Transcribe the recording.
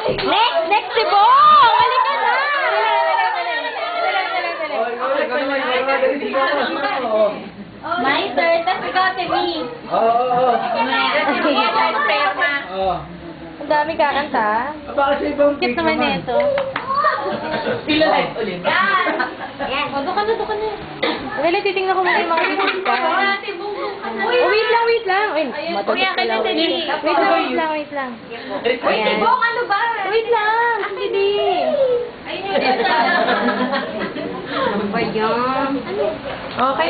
Next si Bong! Halika na! My turn, tapos ikaw si me. Oo. Ang dami kakanta. Cute naman nito. Pila light ulit. Yan. O, doon ka na. Wala, titingnan ko muna yung mga bisita. Oh, wait lang. Uy, matutok ka lang. Wait lang. Wait, Ayan. Bong, ano ba? Wait lang. Hindi. Ayun. Ano ba yan? Okay.